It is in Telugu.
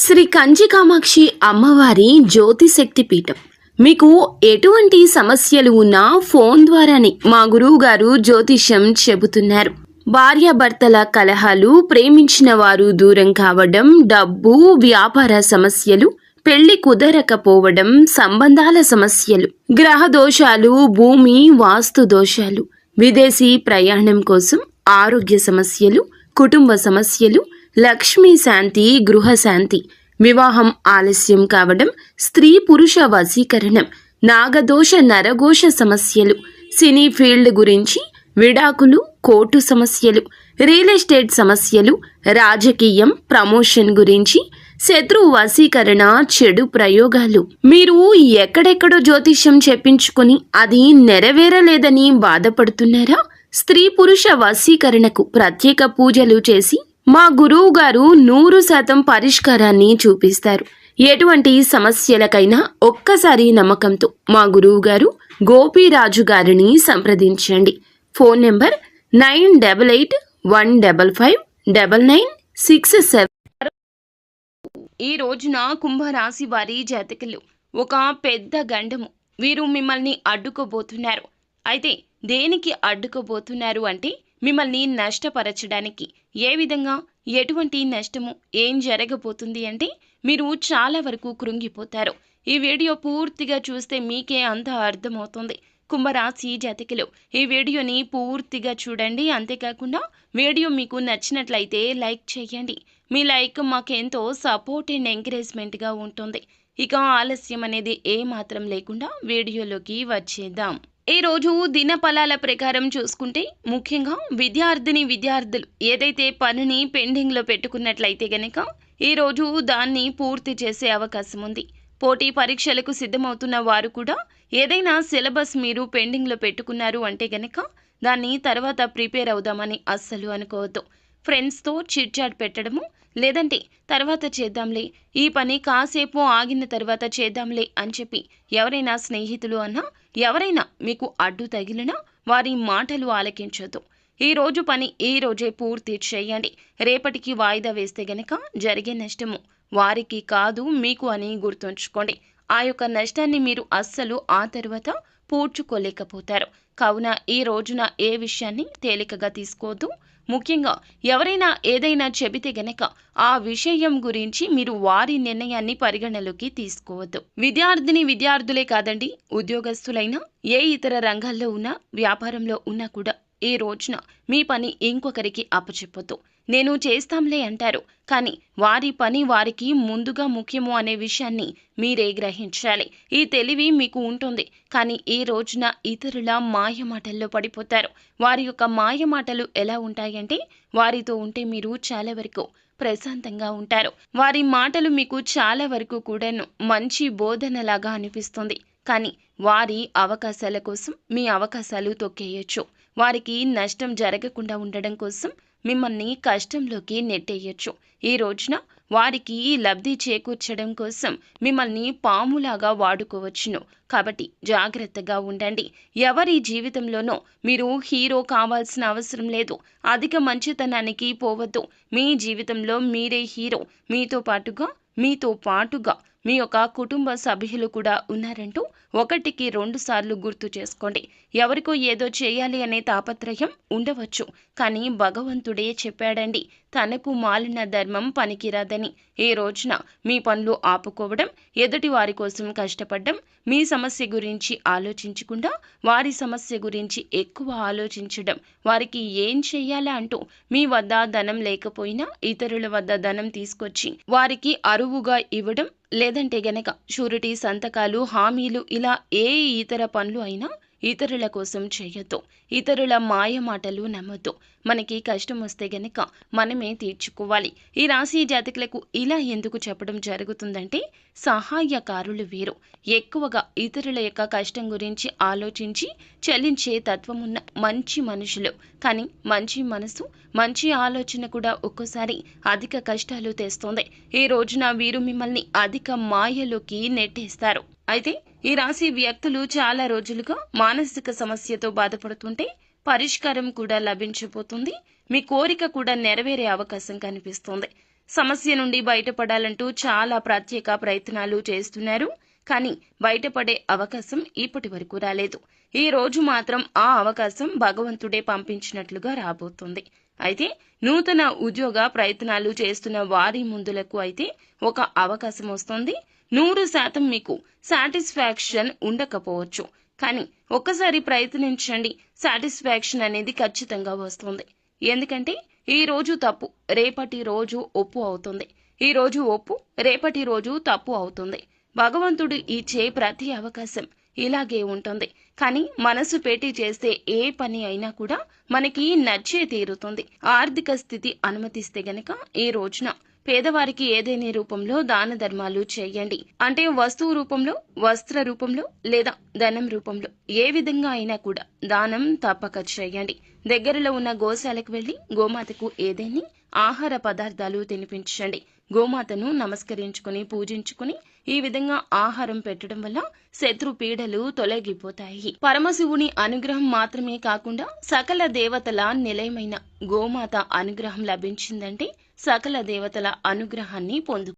శ్రీ కంచి కామాక్షి అమ్మవారి జ్యోతిశక్తి పీఠం. మీకు ఎటువంటి సమస్యలు ఉన్నా ఫోన్ ద్వారానే మా గురువు గారు జ్యోతిష్యం చెబుతున్నారు. భార్యాభర్తల కలహాలు, ప్రేమించిన వారు దూరం కావడం, డబ్బు, వ్యాపార సమస్యలు, పెళ్లి కుదరకపోవడం, సంబంధాల సమస్యలు, గ్రహ దోషాలు, భూమి వాస్తు దోషాలు, విదేశీ ప్రయాణం కోసం, ఆరోగ్య సమస్యలు, కుటుంబ సమస్యలు, లక్ష్మీ శాంతి, గృహశాంతి, వివాహం ఆలస్యం కావడం, స్త్రీ పురుష వశీకరణం, నాగదోష నరఘోష సమస్యలు, సినీ ఫీల్డ్ గురించి, విడాకులు, కోర్టు సమస్యలు, రియల్ ఎస్టేట్ సమస్యలు, రాజకీయం, ప్రమోషన్ గురించి, శత్రు వశీకరణ, చెడు ప్రయోగాలు. మీరు ఎక్కడెక్కడో జ్యోతిష్యం చెప్పించుకుని అది నెరవేరలేదని బాధపడుతున్నారా? స్త్రీ పురుష వశీకరణకు ప్రత్యేక పూజలు చేసి మా గురువు గారు 100% పరిష్కారాన్ని చూపిస్తారు. ఎటువంటి సమస్యలకైనా ఒక్కసారి నమ్మకంతో మా గురువు గారు గోపీరాజు గారిని సంప్రదించండి. Phone number 9881559967. ఈ రోజున కుంభరాశి వారి జాతకులు ఒక పెద్ద గండము. వీరు మిమ్మల్ని అడ్డుకోబోతున్నారు. అయితే దేనికి అడ్డుకోబోతున్నారు అంటే మిమ్మల్ని నష్టపరచడానికి. ఏ విధంగా, ఎటువంటి నష్టము, ఏం జరగబోతుంది అంటే మీరు చాలా వరకు కృంగిపోతారు. ఈ వీడియో పూర్తిగా చూస్తే మీకే అంత అర్థమవుతుంది. కుంభరాశి జాతకులు ఈ వీడియోని పూర్తిగా చూడండి. అంతేకాకుండా వీడియో మీకు నచ్చినట్లయితే లైక్ చేయండి. మీ లైక్ మాకెంతో సపోర్ట్ అండ్ ఎంకరేజ్మెంట్గా ఉంటుంది. ఇక ఆలస్యం అనేది ఏమాత్రం లేకుండా వీడియోలోకి వచ్చేద్దాం. ఈ రోజు దినఫలాల ప్రకారం చూసుకుంటే ముఖ్యంగా విద్యార్థులు ఏదైతే పనిని పెండింగ్లో పెట్టుకున్నట్లయితే గనక ఈరోజు దాన్ని పూర్తి చేసే అవకాశం ఉంది. పోటీ పరీక్షలకు సిద్ధమవుతున్న వారు కూడా ఏదైనా సిలబస్ మీరు పెండింగ్లో పెట్టుకున్నారు అంటే గనక దాన్ని తర్వాత ప్రిపేర్ అవుదామని అస్సలు అనుకోవద్దు. ఫ్రెండ్స్తో చిట్ చాట్ పెట్టడము, లేదంటే తర్వాత చేద్దాంలే, ఈ పని కాసేపు ఆగిన తర్వాత చేద్దాంలే అని చెప్పి ఎవరైనా స్నేహితులు అన్నా, ఎవరైనా మీకు అడ్డు తగిలినా వారి మాటలు ఆలకించొద్దు. ఈ రోజు పని ఈ రోజే పూర్తి చేయండి. రేపటికి వాయిదా వేస్తే గనక జరిగే నష్టము వారికి కాదు మీకు అని గుర్తుంచుకోండి. ఆ యొక్క నష్టాన్ని మీరు అస్సలు ఆ తర్వాత పూడ్చుకోలేకపోతారు. కావున ఈ రోజున ఏ విషయాన్ని తేలికగా తీసుకోవద్దు. ముఖ్యంగా ఎవరైనా ఏదైనా చెబితే గనక ఆ విషయం గురించి మీరు వారి నిర్ణయాన్ని పరిగణలోకి తీసుకోవద్దు. విద్యార్థులే కాదండి, ఉద్యోగస్తులైనా, ఏ ఇతర రంగాల్లో ఉన్నా, వ్యాపారంలో ఉన్నా కూడా ఈ రోజున మీ పని ఇంకొకరికి అప్పచెప్పొద్దు. నేను చేస్తాంలే అంటారు, కానీ వారి పని వారికి ముందుగా ముఖ్యము అనే విషయాన్ని మీరే గ్రహించాలి. ఈ తెలివి మీకు ఉంటుంది, కానీ ఈ రోజున ఇతరుల మాయమాటల్లో పడిపోతారు. వారి యొక్క మాయమాటలు ఎలా ఉంటాయంటే వారితో ఉంటే మీరు చాలా వరకు ప్రశాంతంగా ఉంటారు. వారి మాటలు మీకు చాలా వరకు కూడాను మంచి బోధనలాగా అనిపిస్తుంది, కానీ వారి అవకాశాల కోసం మీ అవకాశాలు తొక్కేయచ్చు. వారికి నష్టం జరగకుండా ఉండడం కోసం మిమ్మల్ని కష్టంలోకి నెట్టేయచ్చు. ఈ రోజున వారికి లబ్ధి చేకూర్చడం కోసం మిమ్మల్ని పాములాగా వాడుకోవచ్చును. కాబట్టి జాగ్రత్తగా ఉండండి. ఎవరి జీవితంలోనో మీరు హీరో కావాల్సిన అవసరం లేదు. అధిక మంచితనానికి పోవద్దు. మీ జీవితంలో మీరే హీరో. మీతో పాటుగా మీ యొక్క కుటుంబ సభ్యులు కూడా ఉన్నారంటూ 1కి 2 సార్లు గుర్తు చేసుకోండి. ఎవరికో ఏదో చేయాలి అనే తాపత్రయం ఉండవచ్చు, కానీ భగవంతుడే చెప్పాడండి, తనకు మాలిన ధర్మం పనికిరాదని. ఈ రోజున మీ పనులు ఆపుకోవడం, ఎదుటి వారి కోసం కష్టపడడం, మీ సమస్య గురించి ఆలోచించకుండా వారి సమస్య గురించి ఎక్కువ ఆలోచించడం, వారికి ఏం చెయ్యాలా అంటూ మీ వద్ద ధనం లేకపోయినా ఇతరుల వద్ద ధనం తీసుకొచ్చి వారికి అరువుగా ఇవ్వడం, లేదంటే గనక షూరిటీ సంతకాలు, హామీలు, ఇలా ఏ ఇతర పనులు అయినా ఇతరుల కోసం చేయొద్దు. ఇతరుల మాయ మాటలు నమ్మొద్దు. మనకి కష్టం వస్తే గనక మనమే తీర్చుకోవాలి. ఈ రాశి జాతకులకు ఇలా ఎందుకు చెప్పడం జరుగుతుందంటే సహాయకారులు వీరు ఎక్కువగా ఇతరుల యొక్క కష్టం గురించి ఆలోచించి చలించే తత్వమున్న మంచి మనుషులు. కానీ మంచి మనసు, మంచి ఆలోచన కూడా ఒక్కోసారి అధిక కష్టాలు తెస్తుంది. ఈ రోజున వీరు మిమ్మల్ని అధిక మాయలోకి నెట్టేస్తారు. అయితే ఈ రాశి వ్యక్తులు చాలా రోజులుగా మానసిక సమస్యతో బాధపడుతుంటే పరిష్కారం కూడా లభించబోతుంది. మీ కోరిక కూడా నెరవేరే అవకాశం కనిపిస్తుంది. సమస్య నుండి బయటపడాలంటూ చాలా ప్రత్యేక ప్రయత్నాలు చేస్తున్నారు. కానీ బయటపడే అవకాశం ఇప్పటి వరకు రాలేదు. ఈ రోజు మాత్రం ఆ అవకాశం భగవంతుడే పంపించినట్లుగా రాబోతుంది. అయితే నూతన ఉద్యోగ ప్రయత్నాలు చేస్తున్న వారి ముందులకు అయితే ఒక అవకాశం వస్తుంది. 100% మీకు సాటిస్ఫాక్షన్ ఉండకపోవచ్చు, కానీ ఒక్కసారి ప్రయత్నించండి. సాటిస్ఫాక్షన్ అనేది ఖచ్చితంగా వస్తుంది. ఎందుకంటే ఈ రోజు తప్పు రేపటి రోజు ఒప్పు అవుతుంది. ఈ రోజు ఒప్పు రేపటి రోజు తప్పు అవుతుంది. భగవంతుడు ఇచ్చే ప్రతి అవకాశం ఇలాగే ఉంటుంది. కానీ మనసు పెట్టి చేస్తే ఏ పని అయినా కూడా మనకి నచ్చే తీరుతుంది. ఆర్థిక స్థితి అనుమతిస్తే గనక ఈ రోజున పేదవారికి ఏదైనా రూపంలో దాన ధర్మాలు చేయండి. అంటే వస్తువు రూపంలో, వస్త్ర రూపంలో లేదా ధనం రూపంలో ఏ విధంగా అయినా కూడా దానం తప్పక చేయండి. దగ్గరలో ఉన్న గోశాలకు వెళ్లి గోమాతకు ఏదైనా ఆహార పదార్థాలు తినిపించండి. గోమాతను నమస్కరించుకుని పూజించుకుని ఈ విధంగా ఆహారం పెట్టడం వల్ల శత్రు పీడలు తొలగిపోతాయి. పరమశివుని అనుగ్రహం మాత్రమే కాకుండా సకల దేవతల నిలయమైన గోమాత అనుగ్రహం లభించిందంటే సకల దేవతల అనుగ్రహాన్ని పొందు